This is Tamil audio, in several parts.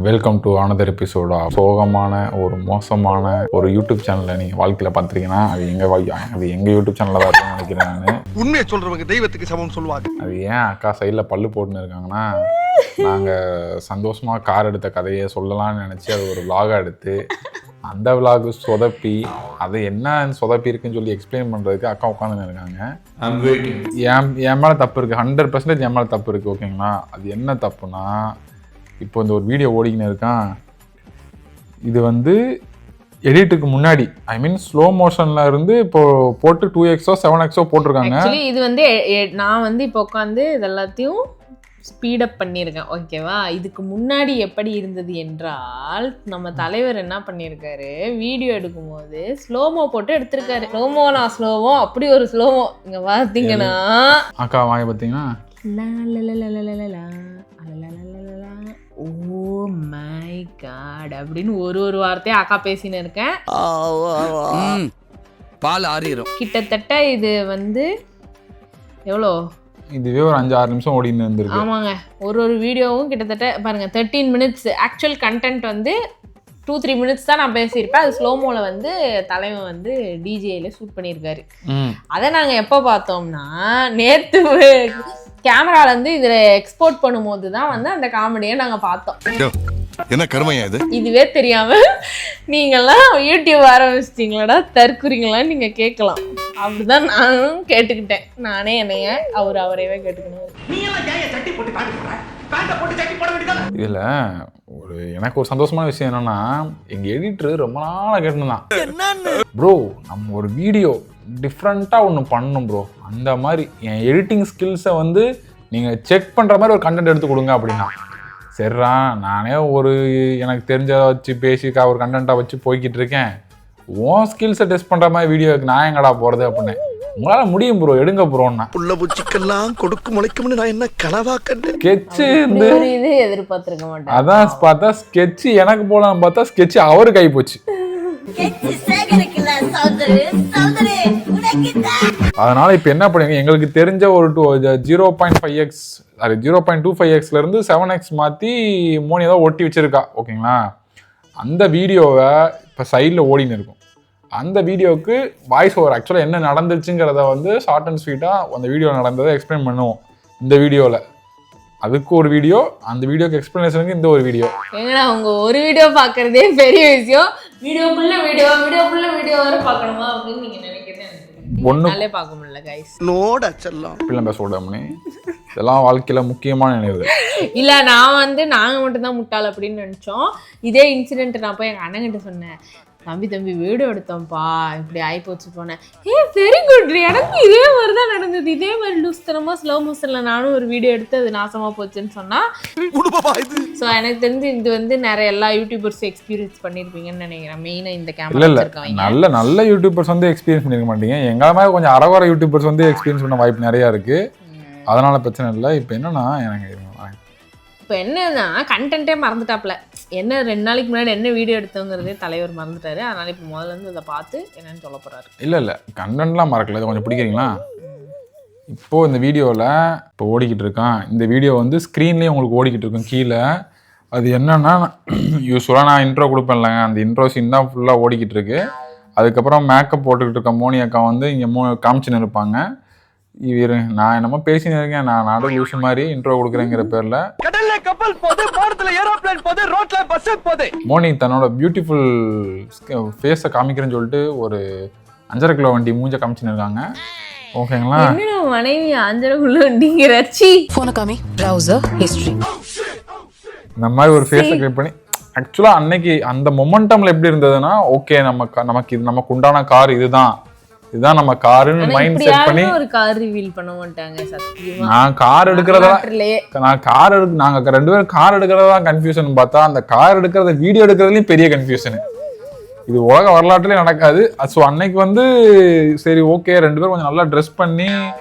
Welcome to another episode. சோகமான ஒரு மோசமான ஒரு யூடியூப் சேனலை நீங்கள் வாழ்க்கையில் பார்த்துருக்கீங்கன்னா அது எங்கள் யூடியூப் சேனலில் தான் இருக்குன்னு நினைக்கிறேன். நான் உண்மையை சொல்கிறவங்க தெய்வத்துக்கு சமம் சொல்லுவாங்க. அது ஏன் அக்கா சைடில் பல்லு போட்டுன்னு இருக்காங்கன்னா, நாங்கள் சந்தோஷமாக கார் எடுத்த கதையை சொல்லலாம்னு நினச்சி அது ஒரு விலாகாக எடுத்து அந்த விலாகு சொதப்பி அது என்ன சொதப்பி இருக்குன்னு சொல்லி எக்ஸ்பிளைன் பண்ணுறதுக்கு அக்கா உட்காந்துன்னு இருக்காங்க. என் மேலே தப்பு இருக்குது, 100% என் மேலே தப்பு இருக்குது. ஓகேங்களா? அது என்ன தப்புனா, இப்போ இந்த ஒரு வீடியோ ஓடிக்கின்னு இருக்கான். இது வந்து எடிட்டுக்கு முன்னாடி, ஐ மீன் ஸ்லோ மோஷன்ல இருந்து இப்போ போட்டு 2x 7x போட்டிருக்காங்க. இது வந்து நான் வந்து இப்போ உட்காந்து இது எல்லாத்தையும் ஸ்பீடப் பண்ணியிருக்கேன். ஓகேவா? இதுக்கு முன்னாடி எப்படி இருந்தது என்றால், நம்ம தலைவர் என்ன பண்ணியிருக்காரு, வீடியோ எடுக்கும்போது ஸ்லோமோ போட்டு எடுத்திருக்காரு. ஸ்லோமோ அப்படி ஒரு ஸ்லோமோ இங்க பார்த்தீங்கன்னா, அக்கா வாங்க பார்த்தீங்கன்னா, ஓ மை காட் அப்படின்னு ஒரு வார்த்தையை அக்கா பேசின்னு இருக்கேன். பால் ஆறிரும். கிட்டத்தட்ட இது வந்து எவ்வளோ, இதுவே ஒரு 5-6 நிமிஷம் ஓடின்னு இருந்திருக்கு. ஆமாங்க. ஒரு வீடியோவும் கிட்டத்தட்ட பாருங்க 13 மினிட்ஸ். ஆக்சுவல் கண்டென்ட் வந்து 2-3 மினிட்ஸ் தான் நான் பேசியிருப்பேன். அது ஸ்லோமோல வந்து தலைவன் வந்து டிஜேல ஷூட் பண்ணியிருக்காரு. அதை நாங்கள் எப்போ பார்த்தோம்னா, நேற்று கேமரால இருந்து இதுல எக்ஸ்போர்ட் பண்ணும்போது தான் வந்து அந்த காமெடியை நாங்க பார்த்தோம். என்ன கருமையா இது? இதுவே தெரியாம நீங்கெல்லாம் யூடியூப் ஆரம்பிச்சிட்டீங்களா, தற்குறீங்களான்னு நீங்க கேட்கலாம். அப்படிதான் நானும் கேட்டுக்கிட்டேன். நானே என்னைய அவரையவே கேட்டுக்கணும். இதுல எனக்கு ஒரு சந்தோஷமான விஷயம் என்னன்னா, எங்க எடிட்டர் ரொம்ப நாளா கேட்டுதான், ப்ரோ நம்ம ஒரு வீடியோ டிஃப்ரெண்டா ஒன்று பண்ணணும் ப்ரோ, அந்த மாதிரி என் எடிட்டிங் ஸ்கில்ஸை வந்து நீங்க செக் பண்ற மாதிரி ஒரு கண்டென்ட் எடுத்து கொடுங்க அப்படின்னா. சரிடா, நானே எனக்கு தெரிஞ்சதை வச்சு பேசிக்கா ஒரு கண்டென்ட்டாக வச்சு போய்கிட்டு இருக்கேன். உன் ஸ்கில்ஸை டெஸ்ட் பண்ணுற மாதிரி வீடியோக்கு நான் எங்கடா போகிறது அப்படின்னு. உங்களால் முடியும் ப்ரோ, எடுங்க ப்ரோன்னா. புள்ள பூச்சிக்கெல்லாம் கொடுக்கு முளைக்கும்னு நான் என்ன கனவா கண்டேன். ஸ்கெட்சு இது எதிர்பார்த்திருக்க மாட்டேன். அதான் பார்த்தா ஸ்கெட்சு எனக்கு போலான்னு பார்த்தா ஸ்கெட்சு அவரு கை போச்சு. அதனால இப்ப என்ன பண்ணுங்க, எங்களுக்கு தெரிஞ்ச ஒரு 0.5x 0.25xல இருந்து 7x மாத்தி மோனி ஏதோ ஒட்டி வச்சிருக்கா. ஓகேங்களா? அந்த வீடியோவை இப்ப சைட்ல ஓடின்னு இருக்கும். அந்த வீடியோவுக்கு வாய்ஸ் ஓவர், ஆக்சுவலா என்ன நடந்துச்சுங்கிறத வந்து ஷார்ட் அண்ட் ஸ்வீட்டா அந்த வீடியோ நடந்ததை எக்ஸ்பிளைன் பண்ணுவோம் இந்த வீடியோல. அதுக்கு ஒரு வீடியோ, அந்த வீடியோக்கு எக்ஸ்பிளனேஷனுக்கு இந்த ஒரு வீடியோ. ஏன்னா அவங்க ஒரு வீடியோ பாக்குறதே பெரிய விஷயம். வீடியோக்குள்ள வீடியோ வர பார்க்கணுமா அப்படின்னு நீங்க நினைக்கிறேன். ஒண்ணுனாலே பார்க்க முடியல गाइस. நோட செல்லம் பிள்ளை சோடமணி இதெல்லாம் வாழ்க்கையில முக்கியமான நினைவு இல்ல. நான் வந்து நாங்க மட்டும் தான் முட்டாள் அப்படின்னு நினைச்சோம். இதே இன்சிடென்ட் நான் போய் எங்க அண்ணங்கிட்ட சொன்னேன், தம்பி வீடியோ எடுத்தோம்ப்பா, இப்படி ஆயிப்போச்சு போனேன். வெரி குட், எனக்கு இதே மாதிரி தான் நடந்தது. இதே மாதிரி லூஸ்தனமா ஸ்லோ மோஷன்ல நானும் ஒரு வீடியோ எடுத்து அது நாசமா போச்சுன்னு சொன்னா. ஸோ எனக்கு தெரிஞ்சு இது வந்து நிறைய எல்லா யூடியூபர்ஸ் எக்ஸ்பீரியன்ஸ் பண்ணிருப்பீங்கன்னு நினைக்கிறேன். மெயினா இந்த கேமரா இருக்கவங்க நல்ல யூடியூபர்ஸ் வந்து எக்ஸ்பீரியன்ஸ் பண்ணிருக்க மாட்டீங்க. எங்களை மாதிரி கொஞ்சம் அரவர யூடியூபர்ஸ் வந்து எக்ஸ்பீரியன்ஸ் பண்ண வாய்ப்பு நிறைய இருக்கு. அதனால பிரச்சனை இல்லை. இப்போ என்னன்னா, எனக்கு இப்போ என்னன்னா கண்டென்ட்டே மறந்துட்டாப்ல. என்ன 2 நாளைக்கு முன்னாடி என்ன வீடியோ எடுத்தோங்கிறதே தலைவர் மறந்துட்டாரு. அதனால இப்போ முதல்ல இருந்து அதை பார்த்து என்னன்னு சொல்ல போறாரு. இல்லை கண்டென்ட்லாம் மறக்கல, இதை கொஞ்சம் பிடிக்கிறீங்களா? இப்போ இந்த வீடியோவில் இப்போ ஓடிக்கிட்டு இருக்கான். இந்த வீடியோ வந்து ஸ்க்ரீன்லேயே உங்களுக்கு ஓடிக்கிட்டு இருக்கும் கீழே. அது என்னன்னா, யூஸ்வலாக நான் இன்ட்ரோ கொடுப்பேன்லங்க, அந்த இன்ட்ரோ சீன் தான் ஃபுல்லாக ஓடிக்கிட்டு இருக்கு. அதுக்கப்புறம் மேக்கப் போட்டுக்கிட்டு இருக்க மோனி அக்கா வந்து இங்கே காமிச்சுன்னு இருப்பாங்க. நான் என்னமோ பேசின்னு இருக்கேன், நான் நாடு யூஸ் மாதிரி இன்ட்ரோ கொடுக்குறேங்கிற பேர்ல மோனி தன்னோட பியூட்டிஃபுல் ஃபேஸை காமிக்கிறேன்னு சொல்லிட்டு ஒரு 5.5 கிலோ வண்டி மூஞ்ச காமிச்சுன்னு இருக்காங்க. ஓகேங்களா? மனைவி 5.5 கிலோ வண்டிங்கிறச்சி இந்த மாதிரி ஒரு ஃபேஸை கிரியேட் பண்ணி, ஆக்சுவலா அன்னைக்கு அந்த மொமெண்டம்ல எப்படி இருந்ததுன்னா, ஓகே நமக்கு இது நமக்கு உண்டான கார் இதுதான் நம்ம காருன்னு மைண்ட் செட் பண்ணி ஒரு கார் ரிவீல் பண்ண மாட்டாங்க சத்தியமா. நாங்க 2 பேரும் கார் எடுக்கிறதா கன்ஃபியூஷன் பார்த்தா, அந்த கார் எடுக்கிறத வீடியோ எடுக்கிறதுலயும் பெரிய கன்ஃபியூஷன். இது உலக வரலாற்றுலயே நடக்காது. ஸோ அன்னைக்கு வந்து சரி ஓகே 2 பேரும் கொஞ்சம் நல்லா ட்ரெஸ் பண்ணி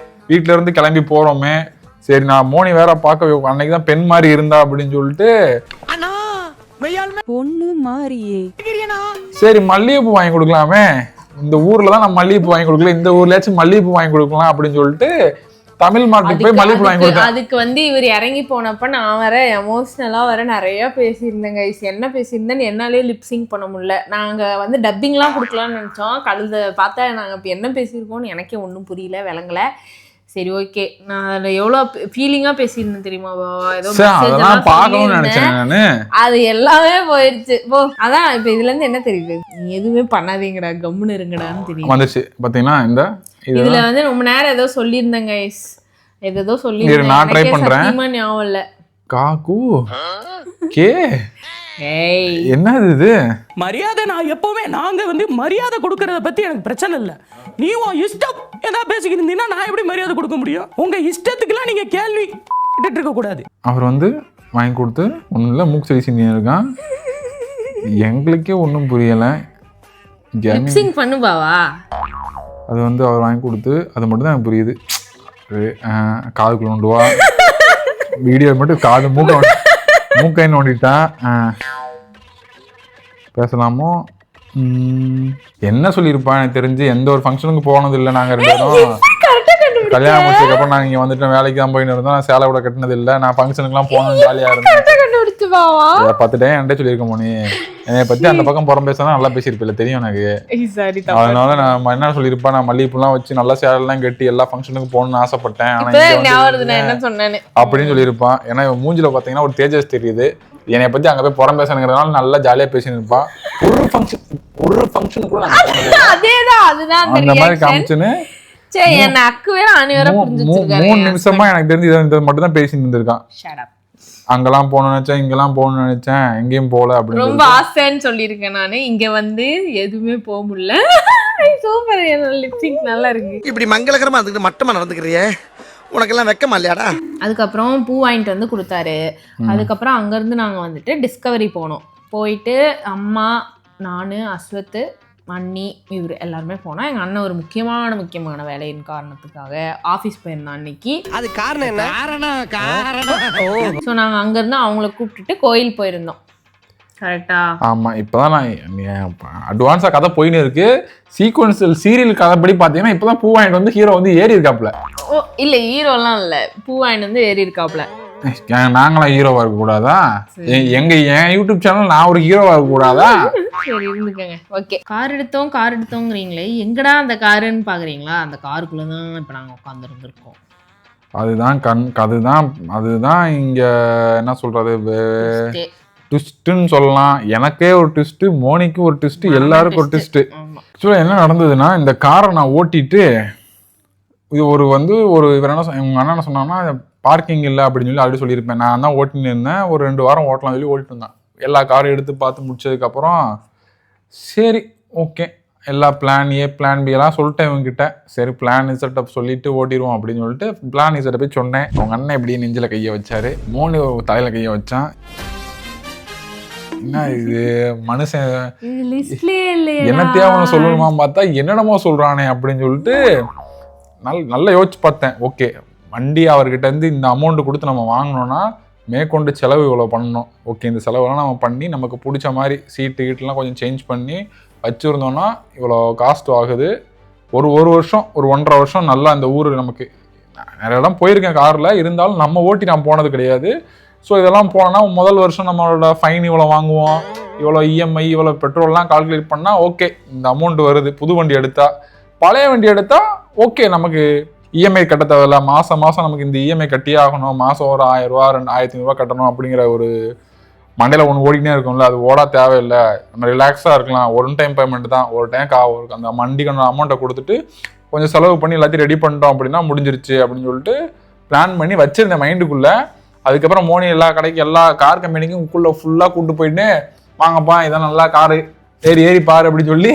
வீட்டுல இருந்து கிளம்பி போறோமே, சரி நான் மோனி வேற பார்க்க அன்னைக்கு தான் பெண் மாதிரி இருந்தா அப்படின்னு சொல்லிட்டு, பொண்ணு மாதிரியே சரி மல்லிகைப்பூ வாங்கி கொடுக்கலாமே, இந்த ஊர்ல தான் நான் மல்லிகைப்பூ வாங்கி கொடுக்கல, இந்த ஊர்லயாச்சும் மல்லிகைப்பூ வாங்கி கொடுக்கலாம் அப்படின்னு சொல்லிட்டு தமிழ் மார்க்கெட் போய் மல்லிகைப்பூ வாங்கி கொடுத்தேன். அதுக்கு வந்து இவர் இறங்கி போனப்ப நான் வர எமோஷனலா வர நிறைய பேசியிருந்தேங்க. என்ன பேசியிருந்தேன்னு என்னாலே லிப்சிங் பண்ண முடியல. நாங்க வந்து டப்பிங்லாம் கொடுக்கலாம்னு நினைச்சோம். கழுத பார்த்தா நாங்க இப்ப என்ன பேசியிருக்கோம்னு எனக்கே ஒன்றும் புரியல, விளங்கல. சரி ஓகே, நான் அதில் எவ்வளோ ஃபீலிங்காக பேசியிருந்தேன் தெரியுமா? ஏதோ அது எல்லாமே போயிடுச்சு. போ அதான் இப்போ இதுலேருந்து என்ன தெரியுது, நீ எதுவுமே பண்ணாதீங்கடா, கம்முன்னு இருங்கடான்னு தெரியும் வந்துச்சு. பார்த்தீங்கன்னா இந்த இதில் வந்து ரொம்ப நேரம் ஏதோ சொல்லியிருந்தேங்க, ஏதோ சொல்லியிருந்தேன், நான் ட்ரை பண்ணுறேன், ஞாபகம் இல்லை. காக்கு கே என்னது இது மரியாதை? நான் எப்பவுமே நாங்க வந்து மரியாதை கொடுக்கறத பத்தி எனக்கு பிரச்சனை இல்லை. நீ உன் இஷ்டம் ஏதாவது பேசிக்கிட்டு இருந்தீங்கன்னா நான் எப்படி மரியாதை கொடுக்க முடியும்? உங்க இஷ்டத்துக்குலாம் நீங்க கேள்வி கேட்டுட்டு இருக்க கூடாது. அவர் வந்து வாங்கி கொடுத்து ஒன்றும் இல்லை, மூக்கு சரி சிந்தி இருக்கான். எங்களுக்கே ஒன்றும் புரியலை. பண்ணுவாவா அது வந்து அவர் வாங்கி கொடுத்து அது மட்டும் தான் எனக்கு புரியுது. காதுக்குள்ள நோண்டுவா வீடியோ மட்டும் காது மூக்கை நோண்டிட்டான். பேசலாமோ? என்ன சொல்லியிருப்பா எனக்கு தெரிஞ்சு. எந்த ஒரு ஃபங்க்ஷனுக்கு போனது இல்லை நாங்கள் 2 பேரும். கல்யாணம் முடிச்சதுக்கு அப்புறம் நான் இங்கே வந்துட்டு வேலைக்கு தான் போயின்னு இருந்தோம். நான் சேலை கூட கட்டினது இல்லை. நான் ஃபங்க்ஷனுக்குலாம் போனது ஜாலியாக இருந்தேன். பார்த்துட்டேன் என்கிட்ட சொல்லியிருக்க மோனி. என்னை பற்றி அந்த பக்கம் புறம் பேசினா நல்லா பேசியிருப்பில்ல, தெரியும் எனக்கு. அதனால நான் என்ன சொல்லியிருப்பா, நான் மல்லிகைப்பூலாம் வச்சு நல்லா சேலைலாம் கட்டி எல்லா ஃபங்க்ஷனுக்கும் போகணும்னு ஆசைப்பட்டேன் அப்படின்னு சொல்லியிருப்பான். ஏன்னா இவன் மூஞ்சில பார்த்தீங்கன்னா ஒரு தேஜஸ் தெரியுது. என்னை பற்றி அங்கே போய் புறம் பேசுறதுனால நல்லா ஜாலியாக பேசின்னு இருப்பான். ஒரு ஃபங்க்ஷன் கூட அந்த மாதிரி காமிச்சுன்னு 3 நிமிஷமா எனக்கு தெரிஞ்சு இதை மட்டும் தான் பேசிட்டு இருந்திருக்கான். அங்கெல்லாம் போகணும்னு நினைச்சேன், இங்கெல்லாம் போகணும்னு நினைச்சேன், எங்கேயும் போகல அப்படின்னு ரொம்ப ஆசைன்னு சொல்லியிருக்கேன் நானு. இங்க வந்து எதுவுமே போக முடியல. சூப்பர், லிப்சிங் நல்லா இருக்கு. இப்படி மங்களகரமா அதுக்கு மட்டமா நடந்துக்கிறியே, உனக்கெல்லாம் வெக்கமா இல்லையாடா? அதுக்கப்புறம் பூ வாங்கிட்டு வந்து கொடுத்தாரு. அதுக்கப்புறம் அங்கேருந்து நாங்கள் வந்துட்டு டிஸ்கவரி போனோம். போயிட்டு அம்மா, நான், அஸ்வத்து, அண்ணி, இவர் எல்லாருமே போனோம். எங்கள் அண்ணன் ஒரு முக்கியமான வேலையின் காரணத்துக்காக ஆஃபீஸ் போயிருந்தான் அன்னைக்கு. அது காரணம் என்ன? ஸோ நாங்கள் அங்கேருந்து அவங்கள கூப்பிட்டுட்டு கோயில் போயிருந்தோம். கரெக்டா? ஆமாம். இப்போதான் நான் அட்வான்ஸாக கதை போயின்னு இருக்கு. சீக்வன்ஸில் சீரியல் கதைப்படி பார்த்தீங்கன்னா இப்போ தான் பூ வாங்கிட்டு வந்து ஹீரோ வந்து ஏறி இருக்காப்புல. ஓ இல்லை, ஹீரோலாம் இல்லை, பூ வாங்கிட்டு வந்து ஏறி இருக்காப்புல. நாங்களாம் ஹீரோவா இருக்க கூடாதா? என் யூடியூப் சேனல் நான் ஒரு ஹீரோவா இருக்க கூடாதா? சரி இருந்துக்கங்க. ஓகே, கார் எடுத்தோங்கிறீங்களே, எங்கடா அந்த காருன்னு பாக்குறீங்களா? அந்த காருக்குள்ளதான் இப்ப நாங்க உட்கார்ந்து இருந்திருக்கோம். அதுதான் இங்க என்ன சொல்றது, ட்விஸ்ட்னு சொல்லலாம். எனக்கே ஒரு ட்விஸ்ட், மோனிக்கு ஒரு ட்விஸ்ட், எல்லாருக்கும் ஒரு ட்விஸ்ட். ஆக்சுவலா என்ன நடந்ததுன்னா, இந்த காரை நான் ஓட்டிட்டு இது இவர் என்ன உங்க அண்ணா என்ன சொன்னாங்கன்னா, பார்க்கிங் இல்லை அப்படின்னு சொல்லி அப்படி சொல்லியிருப்பேன். நான் தான் ஓட்டின்னு இருந்தேன். ஒரு 2 வாரம் ஓட்டலாம் சொல்லி ஓட்டிட்டு இருந்தேன். எல்லா காரும் எடுத்து பார்த்து முடிச்சதுக்கப்புறம் சரி ஓகே, எல்லா பிளான் ஏ பிளான் பி எல்லாம் சொல்லிட்டேன் இவங்ககிட்ட. சரி பிளான் இசட்டப் சொல்லிட்டு ஓட்டிடுவோம் அப்படின்னு சொல்லிட்டு பிளான் இசட்டை போய் சொன்னேன். அவங்க அண்ணன் இப்படி நெஞ்சில் கையை வச்சாரு, மோனி தலையில கையை வச்சான். என்ன இது மனுஷன் என்னத்தையா அவனை சொல்லணுமா பார்த்தா என்னென்னமோ சொல்றானே அப்படின்னு சொல்லிட்டு நல்லா யோசிச்சு பார்த்தேன். ஓகே, வண்டி அவர்கிட்ட இருந்து இந்த அமௌண்ட் கொடுத்து நம்ம வாங்கினோன்னா மேற்கொண்டு செலவு இவ்வளோ பண்ணணும். ஓகே, இந்த செலவெல்லாம் நம்ம பண்ணி நமக்கு பிடிச்ச மாதிரி சீட்டு கீட்டெலாம் கொஞ்சம் சேஞ்ச் பண்ணி வச்சுருந்தோன்னா இவ்வளோ காஸ்ட் ஆகுது. ஒரு வருஷம், ஒரு 1.5 வருஷம் நல்லா இந்த ஊர் நமக்கு நிறைய இடம் போயிருக்கேன் காரில், இருந்தாலும் நம்ம ஓட்டி நான் போனது கிடையாது. ஸோ இதெல்லாம் போனால் முதல் வருஷம் நம்மளோட ஃபைன் இவ்வளோ வாங்குவோம், இவ்வளோ இஎம்ஐ, இவ்வளோ பெட்ரோல்லாம் கால்குலேட் பண்ணால் ஓகே இந்த அமௌண்ட் வருது. புது வண்டி எடுத்தால், பழைய வண்டி எடுத்தால் ஓகே நமக்கு இஎம்ஐ கட்ட தேவையில்ல. மாதம் நமக்கு இந்த இஎம்ஐ கட்டியே ஆகணும், மாதம் ஒரு 1000 ரூபா 2500 கட்டணும் அப்படிங்கிற ஒரு மண்டையில் ஒன்று ஓடிக்கிட்டே இருக்கும்ல, அது ஓடா தேவையில்லை. நம்ம ரிலாக்ஸாக இருக்கலாம். 1 டைம் பேமெண்ட் தான். ஒரு டைம் அந்த வண்டிக்கான அமௌண்ட்டை கொடுத்துட்டு கொஞ்சம் செலவு பண்ணி எல்லாத்தையும் ரெடி பண்ணிட்டோம் அப்படின்னா முடிஞ்சிருச்சு அப்படின்னு சொல்லிட்டு பிளான் பண்ணி வச்சிருந்தேன் மைண்டுக்குள்ளே. அதுக்கப்புறம் மோனி எல்லா கடைக்கும் எல்லா கார் கம்பெனிக்கும் ஃபுல்லாக கூப்பிட்டு போயிட்டு வாங்கப்பா இதான் நல்லா காரு ஏறி பாரு அப்படின்னு சொல்லி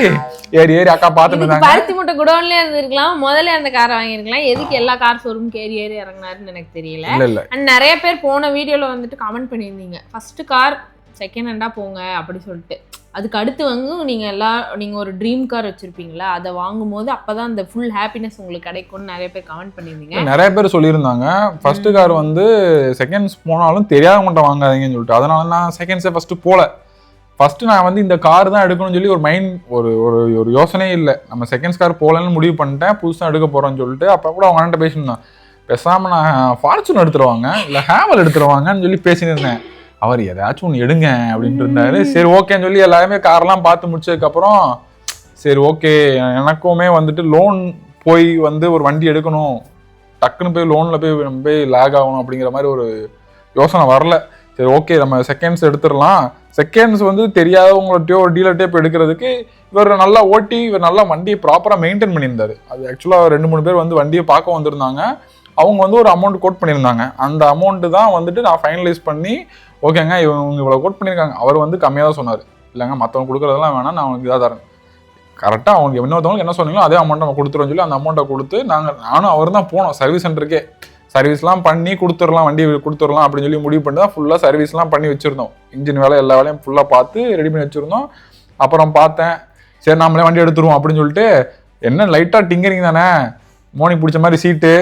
ஏறி அக்கா பார்த்துட்டு இருந்தாங்க. பருத்தி மூட்டை குடோன்ல இருந்திருக்கலாம், முதல்ல அந்த காரை வாங்கிருக்கலாம். எதுக்கு எல்லா கார் ஷோரூம் ஏறி இறங்கினாருன்னு எனக்கு தெரியல. அண்ட் நிறைய பேர் போன வீடியோல வந்துட்டு கமெண்ட் பண்ணியிருந்தீங்க, ஃபர்ஸ்ட் கார் செகண்ட் ஹேண்டா போங்க அப்படி சொல்லிட்டு. அதுக்கு அடுத்து வந்து நீங்க ஒரு ட்ரீம் கார் வச்சிருப்பீங்களா, அதை வாங்கும் போது அப்பதான் அந்த ஃபுல் ஹாப்பினஸ் உங்களுக்கு கிடைக்கும்னு நிறைய பேர் கமெண்ட் பண்ணியிருந்தீங்க. நிறைய பேர் சொல்லியிருந்தாங்க ஃபர்ஸ்ட் கார் வந்து செகண்ட்ஸ் போனாலும் தெரியாதவங்கள்ட்ட வாங்காதீங்கன்னு சொல்லிட்டு. அதனால நான் செகண்ட்ஸே ஃபர்ஸ்ட் போல. ஃபர்ஸ்ட் நான் வந்து இந்த கார் தான் எடுக்கணும்னு சொல்லி ஒரு மைண்ட் ஒரு யோசனையே இல்லை. நம்ம செகண்ட்ஸ் கார் போகலன்னு முடிவு பண்ணிட்டேன், புதுசாக எடுக்க போகிறோன்னு சொல்லிட்டு. அப்போ கூட அவங்க அண்ணன் பேசாமல் நான் ஃபார்ச்சூன் எடுத்துருவாங்க இல்லை ஹேவல் எடுத்துருவாங்கன்னு சொல்லி பேசின்னு இருந்தேன். அவர் ஏதாச்சும் ஒன்று எடுங்க அப்படின்ட்டு இருந்தாரு. சரி ஓகேன்னு சொல்லி எல்லாருமே காரெல்லாம் பார்த்து முடிச்சதுக்கப்புறம் சரி ஓகே எனக்குமே வந்துட்டு லோன் போய் வந்து ஒரு வண்டி எடுக்கணும், டக்குன்னு போய் லோனில் போய் லேக் ஆகணும் அப்படிங்கிற மாதிரி ஒரு யோசனை வரல. சரி ஓகே நம்ம செகண்ட்ஸ் எடுத்துடலாம். செகண்ட்ஸ் வந்து தெரியாதவங்கள்ட்டையோ ஒரு டீலர்கிட்டயோ இப்போ எடுக்கிறதுக்கு இவர் நல்லா ஓட்டி இவர் நல்லா வண்டியை ப்ராப்பராக மெயின்டைன் பண்ணியிருந்தாரு. அது ஆக்சுவலாக 2-3 பேர் வந்து வண்டியை பார்க்க வந்திருந்தாங்க. அவங்க வந்து ஒரு அமௌண்ட் கோட் பண்ணியிருந்தாங்க. அந்த அமௌண்ட்டு தான் வந்துட்டு நான் ஃபைனலைஸ் பண்ணி ஓகேங்க இவங்க இவ்வளோ கோட் பண்ணியிருக்காங்க. அவர் வந்து கம்மியாக தான் சொன்னார். இல்லைங்க மற்றவங்க கொடுக்குறதெல்லாம் வேணாம், நான் அவனுக்கு இதாக தரேன், கரெக்டாக அவங்க இன்னொருத்தவங்களுக்கு என்ன சொன்னீங்களோ அதே அமௌண்ட்டை நம்ம கொடுத்துருவோம் சொல்லி அந்த அமௌண்ட்டை கொடுத்து நானும் அவர் தான் போனோம் சர்வீஸ் சென்டருக்கே. சர்வீஸ்லாம் பண்ணி கொடுத்துடலாம், வண்டி கொடுத்துடலாம் அப்படின்னு சொல்லி முடிவு பண்ணி தான் ஃபுல்லாக சர்வீஸ்லாம் பண்ணி வச்சுருந்தோம். இன்ஜின் வேலை எல்லா வேலையும் ஃபுல்லாக பார்த்து ரெடி பண்ணி வச்சுருந்தோம். அப்புறம் பார்த்தேன் சரி நம்மளே வண்டி எடுத்துருவோம் அப்படின்னு சொல்லிட்டு என்ன லைட்டாக டிங்கரிங் தானே, மோனி பிடிச்ச மாதிரி சீட்டு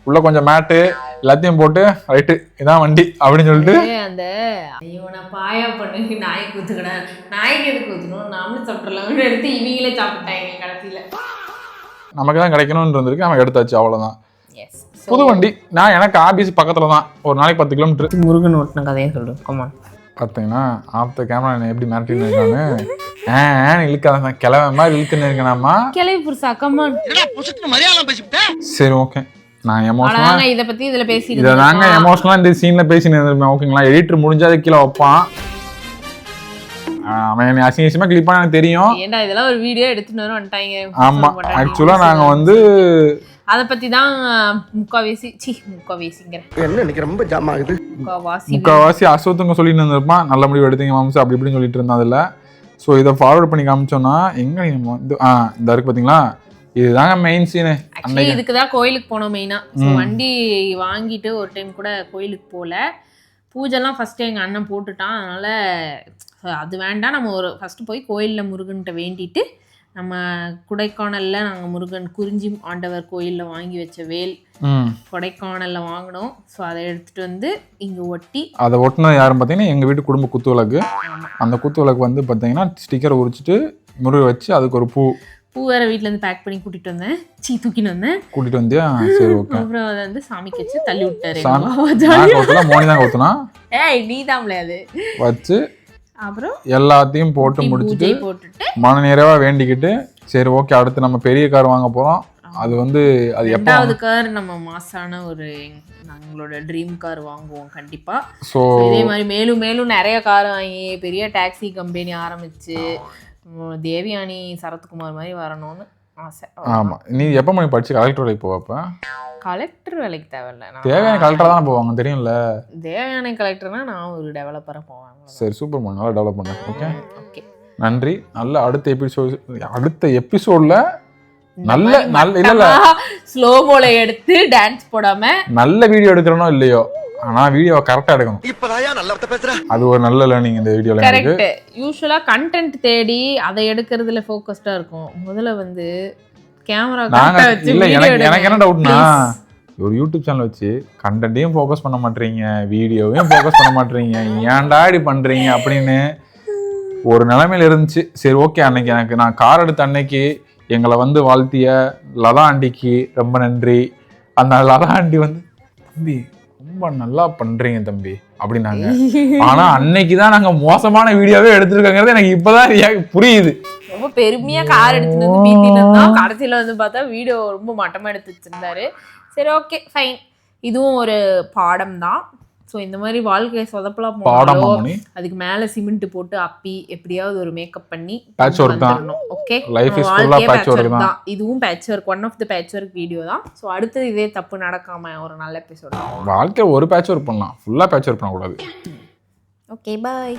உள்ள கொஞ்சம் மேட்டு எல்லாத்தையும் போட்டு ரைட்டு இதான் வண்டி அப்படின்னு சொல்லிட்டு அந்த இவனை பாயா பண்ணி நாய்க்கு ஊத்துக்கினேன், நாய்க்கு எதுக்கு ஊற்றணும் நாமளும் சாப்பிட்றலாம்னு எடுத்து இவங்களே சாப்பிட்டாங்க கடைசியில். நமக்கு தான் கிடைக்கணும்னு இருந்திருக்கு, நம்ம எடுத்தாச்சு அவ்வளோதான். புது வண்டி நான் எனக்கு ஆபீஸ் பக்கத்தில் தான், ஒரு நாளைக்கு 10 கிலோமீட்டர். முருகன் ஓட்டின கதையை சொல்லு. கமான். பார்த்தீங்கன்னா ஆப்த கேமரா என்ன எப்படி மிரட்டின்னு இருக்கான்னு இழுக்காத கிளம்ப மாதிரி இழுத்துன்னு இருக்கேனாமா. கிளவி புருஷா கமான். சரி ஓகே நான் எமோஷனலா இதை பத்தி இதுல பேசி இதை தாங்க எமோஷனலா இந்த சீன்ல பேசின்னு இருந்தேன். ஓகேங்களா எடிட்டர் முடிஞ்சாது கீழே வைப்பான். அவன் என்ன அசிங்கமா கிளிப்பா எனக்கு தெரியும். ஏன்டா இதெல்லாம் ஒரு வீடியோ எடுத்துட்டு வந்துட்டாங்க. ஆமா ஆக்சுவலா நாங்க வந்து அத பத்தி தான் முக்காவாசிங்கிற என்ன இன்னைக்கு ரொம்ப ஜாம் ஆகுது. முக்காவாசி அசோத்துங்க சொல்லிட்டு இருந்திருப்பான். நல்ல முடிவு எடுத்தீங்க மாம்சு அப்படி இப்படின்னு சொல்லிட்டு இருந்தா அதுல. ஸோ இதை ஃபார்வர்ட் பண்ணி காமிச்சோன்னா எங்க இந்த இருக்கு பாத்தீங்களா, இதுதாங்க மெயின் சீனு. இதுக்குதான் கோயிலுக்கு போனோம் மெயினா. வண்டி வாங்கிட்டு ஒரு டைம் கூட கோயிலுக்கு போல, பூஜைலாம் ஃபர்ஸ்ட் எங்க அண்ணன் போட்டுட்டான். அதனால அது வேண்டாம், நம்ம ஒரு ஃபர்ஸ்ட் போய் கோயிலில் முருகன்கிட்ட வேண்டிட்டு நம்ம கொடைக்கானல்ல நாங்கள் முருகன் குறிஞ்சி ஆண்டவர் கோயிலில் வாங்கி வச்ச வேல் கொடைக்கானல்ல வாங்கினோம். ஸோ அதை எடுத்துட்டு வந்து இங்கே ஒட்டி அதை ஒட்டினது யாரும் பார்த்தீங்கன்னா எங்கள் வீட்டு குடும்ப குத்து விளக்கு. அந்த குத்து விளக்கு வந்து பார்த்தீங்கன்னா ஸ்டிக்கரை உரிச்சிட்டு முருகை வச்சு அதுக்கு ஒரு பூ வேற வீட்டுல இருந்து பேக் பண்ணி கூட்டிட்டு வந்தேன். தூக்கிட்டு வந்தேன். கூட்டிட்டு வந்தியா? சரி ஓகே. அப்புறம் அதை வந்து சாமிக்கு வச்சு தள்ளி விட்டாரு. மோனி தான் ஊத்துனா. ஏய் நீ தான் அது வச்சு அப்புறம் எல்லாத்தையும் போட்டு முடிச்சுட்டு மன நிறைவா வேண்டிக்கிட்டு சரி ஓகே அடுத்து நம்ம பெரிய கார் வாங்க போறோம். அது வந்து அது எப்போது கார் நம்ம மாசான ஒரு நம்மளோட ட்ரீம் கார் வாங்குவோம் கண்டிப்பா. ஸோ இதே மாதிரி மேலும் மேலும் நிறைய கார் வாங்கி பெரிய டாக்ஸி கம்பெனி ஆரம்பிச்சு தேவயானி சரத்குமார் மாதிரி வரணும்னு ஆசை. ஆமா நீ எப்போ மணி படிச்சு கலெக்டர் வேலைக்கு போவப்ப? கலெக்டர் வேலைக்கு தேவையில்ல, தேவையான கலெக்டர் தானே போவாங்க தெரியும்ல. தேவையான கலெக்டர்னா நான் ஒரு டெவலப்பரா போவேன். சரி சூப்பர் மேம், நல்லா டெவலப் பண்ணேன். ஓகே ஓகே நன்றி. நல்ல அடுத்த எபிசோட்ல நல்ல இல்ல ஸ்லோமோல எடுத்து டான்ஸ் போடாம நல்ல வீடியோ எடுக்கிறனோ இல்லையோ ஆனா வீடியோ கரெக்டா எடுக்கணும். இப்பதான் நல்ல பேசுறேன். அது ஒரு நல்ல லேர்னிங் இந்த வீடியோல. கரெக்ட். யூசுவலா கண்டென்ட் தேடி அதை எடுக்கிறதுல ஃபோக்கஸ்டா இருக்கும். முதல்ல வந்து கேமரா கரெக்ட்டா வச்சு இல்ல எனக்கு என்ன டவுட்னா ஒரு யூடியூப் சேனல் வச்சு கண்டென்ட்டையும் ஃபோக்கஸ் பண்ண மாட்டீங்க, வீடியோவையும் ஃபோக்கஸ் பண்ண மாட்டீங்க, ஏன்டா இப்படி பண்றீங்க அப்படின்னு ஒரு நிலைமையில இருந்துச்சு. சரி ஓகே அன்னைக்கு எனக்கு நான் கார் எடுத்த அன்னைக்கு எங்களை வந்து வாழ்த்திய லதா ஆண்டிக்கு ரொம்ப நன்றி. அந்த லதா ஆண்டி வந்து தம்பி ரொம்ப நல்லா பண்றீங்க தம்பி அப்படின்னாங்க. ஆனா அன்னைக்குதான் நாங்க மோசமான வீடியோவே எடுத்திருக்காங்கிறது எனக்கு இப்பதான் புரியுது. ரொம்ப பெருமையா கார் எடுத்துட்டு வந்து பீத்திட்டு இருந்தோம். கடைசியில வந்து பார்த்தா வீடியோ ரொம்ப மட்டமா எடுத்து வச்சிருந்தாரு. சரி ஓகே ஃபைன், இதுவும் ஒரு பாடம் தான். ஸோ இந்த மாதிரி வாழ்க்கையை சொதப்பலாம் போனாலும் அதுக்கு மேலே சிமெண்ட் போட்டு அப்பி எப்படியாவது ஒரு மேக்கப் பண்ணி வந்துடணும். ஓகே தான், இதுவும் patch work, one of the patch work video தான். ஸோ அடுத்தது இதே தப்பு நடக்காம ஒரு நல்ல எபிசோட். வாழ்க்கை ஒரு பேட்ச் ஒர்க் பண்ணலாம், ஃபுல்லாக பேட்ச் ஒர்க் பண்ணக்கூடாது. Okay bye.